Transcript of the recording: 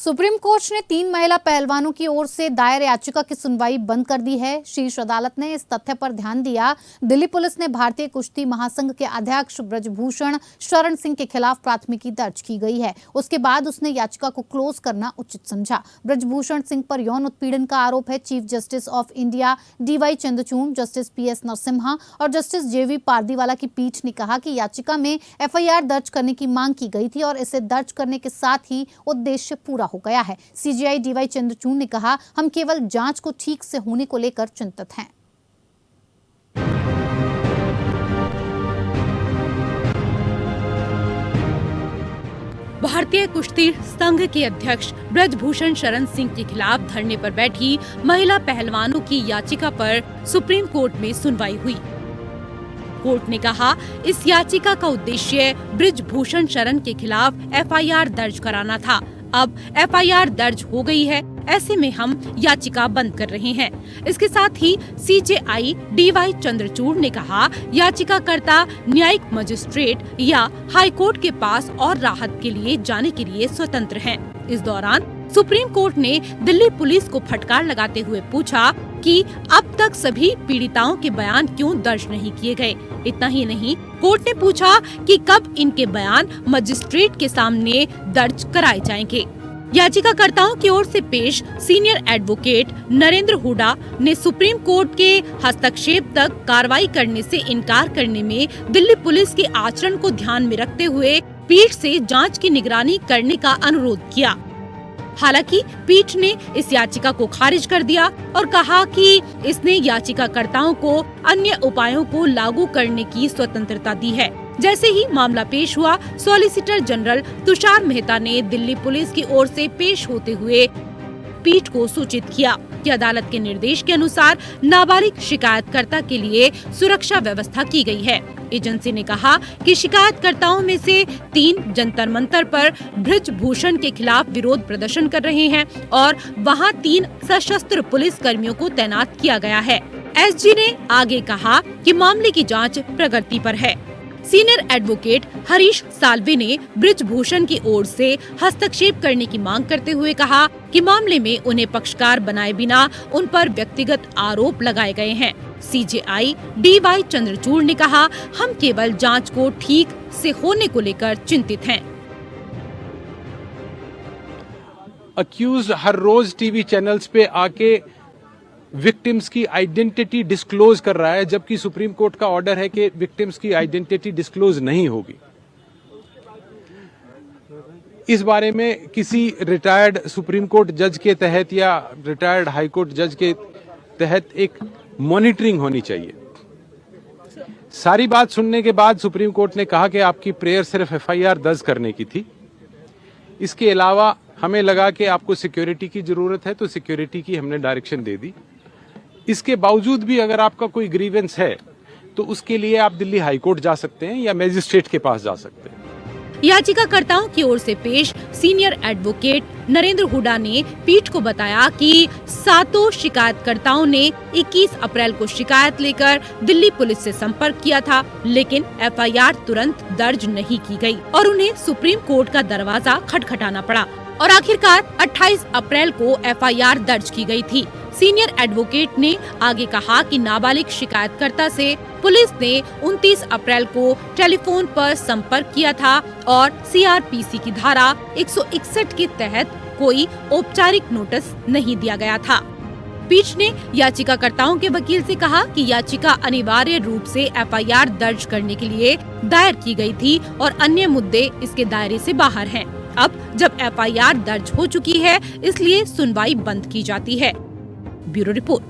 Supreme court ने 3 महिला पहलवानों की ओर से दायर याचिका की सुनवाई बंद कर दी है। शीर्ष अदालत ने इस तथ्य पर ध्यान दिया, दिल्ली पुलिस ने भारतीय कुश्ती महासंघ के अध्यक्ष ब्रजभूषण शरण सिंह के खिलाफ प्राथमिकी दर्ज की गई है। उसके बाद उसने याचिका को क्लोज करना उचित समझा। ब्रजभूषण सिंह पर यौन उत्पीड़न का आरोप है। Chief justice of India DY Chandrachud, justice PS Narasimha और जस्टिस JV पारदीवाला की पीठ ने कहा कि याचिका में FIR दर्ज करने की मांग की गई थी और इसे दर्ज करने के साथ ही उद्देश्य पूरा हो गया है। CJI DY चंद्रचूड़ ने कहा, हम केवल जांच को ठीक से होने को लेकर चिंतित हैं। भारतीय कुश्ती संघ के अध्यक्ष ब्रजभूषण शरण सिंह के खिलाफ धरने पर बैठी महिला पहलवानों की याचिका पर सुप्रीम कोर्ट में सुनवाई हुई। कोर्ट ने कहा, इस याचिका का उद्देश्य ब्रजभूषण शरण के खिलाफ FIR दर्ज कराना था। अब FIR दर्ज हो गई है, ऐसे में हम याचिका बंद कर रहे हैं। इसके साथ ही CJI DY चंद्रचूड़ ने कहा, याचिकाकर्ता न्यायिक मजिस्ट्रेट या हाई कोर्ट के पास और राहत के लिए जाने के लिए स्वतंत्र हैं। इस दौरान सुप्रीम कोर्ट ने दिल्ली पुलिस को फटकार लगाते हुए पूछा कि अब तक सभी पीड़िताओं के बयान क्यों दर्ज नहीं किए गए। इतना ही नहीं, कोर्ट ने पूछा कि कब इनके बयान मजिस्ट्रेट के सामने दर्ज कराए जाएंगे। याचिकाकर्ताओं की ओर से पेश सीनियर एडवोकेट नरेंद्र हुडा ने सुप्रीम कोर्ट के हस्तक्षेप तक कार्रवाई करने से इनकार करने में दिल्ली पुलिस के आचरण को ध्यान में रखते हुए पीठ से जांच की निगरानी करने का अनुरोध किया। हालांकि पीठ ने इस याचिका को खारिज कर दिया और कहा कि इसने याचिकाकर्ताओं को अन्य उपायों को लागू करने की स्वतंत्रता दी है। जैसे ही मामला पेश हुआ, सॉलिसिटर जनरल तुषार मेहता ने दिल्ली पुलिस की ओर से पेश होते हुए पीठ को सूचित किया कि अदालत के निर्देश के अनुसार नाबालिग शिकायतकर्ता के लिए सुरक्षा व्यवस्था की गई है। एजेंसी ने कहा कि शिकायतकर्ताओं में से 3 जंतर मंतर पर ब्रजभूषण के खिलाफ विरोध प्रदर्शन कर रहे हैं और वहां 3 सशस्त्र पुलिस कर्मियों को तैनात किया गया है। SG ने आगे कहा कि मामले की जांच प्रगति पर है। सीनियर एडवोकेट हरीश साल्वे ने ब्रजभूषण की ओर से हस्तक्षेप करने की मांग करते हुए कहा कि मामले में उन्हें पक्षकार बनाए बिना उन पर व्यक्तिगत आरोप लगाए गए हैं। CJI DY चंद्रचूड़ ने कहा, हम केवल जांच को ठीक से होने को लेकर चिंतित हैं। अक्यूज्ड हर रोज टीवी चैनल्स पे आके विक्टिम्स की आइडेंटिटी डिस्क्लोज कर रहा है, जबकि सुप्रीम कोर्ट का ऑर्डर है कि विक्टिम्स की आइडेंटिटी डिस्क्लोज नहीं होगी। इस बारे में किसी रिटायर्ड सुप्रीम कोर्ट जज के तहत या रिटायर्ड हाई कोर्ट जज के तहत एक मॉनिटरिंग होनी चाहिए। सारी बात सुनने के बाद सुप्रीम कोर्ट ने कहा कि आपकी प्रेयर सिर्फ FIR दर्ज करने की थी। इसके अलावा हमें लगा कि आपको सिक्योरिटी की जरूरत है, तो सिक्योरिटी की हमने डायरेक्शन दे दी। इसके बावजूद भी अगर आपका कोई ग्रीवेंस है तो उसके लिए आप दिल्ली हाई कोर्ट जा सकते हैं या मैजिस्ट्रेट के पास जा सकते हैं। याचिकाकर्ताओं की ओर से पेश सीनियर एडवोकेट नरेंद्र हुडा ने पीठ को बताया कि 7 शिकायतकर्ताओं ने 21 अप्रैल को शिकायत लेकर दिल्ली पुलिस से संपर्क किया था, लेकिन FIR तुरंत दर्ज नहीं की गई और उन्हें सुप्रीम कोर्ट का दरवाजा खटखटाना पड़ा और आखिरकार 28 अप्रैल को FIR दर्ज की गई थी। सीनियर एडवोकेट ने आगे कहा कि नाबालिग शिकायतकर्ता से पुलिस ने 29 अप्रैल को टेलीफोन पर संपर्क किया था और CRPC की धारा 161 के तहत कोई औपचारिक नोटिस नहीं दिया गया था। पीठ ने याचिकाकर्ताओं के वकील से कहा कि याचिका अनिवार्य रूप से FIR दर्ज करने के लिए दायर की गई थी और अन्य मुद्दे इसके दायरे से बाहर हैं। अब जब FIR दर्ज हो चुकी है, इसलिए सुनवाई बंद की जाती है। Bureau report.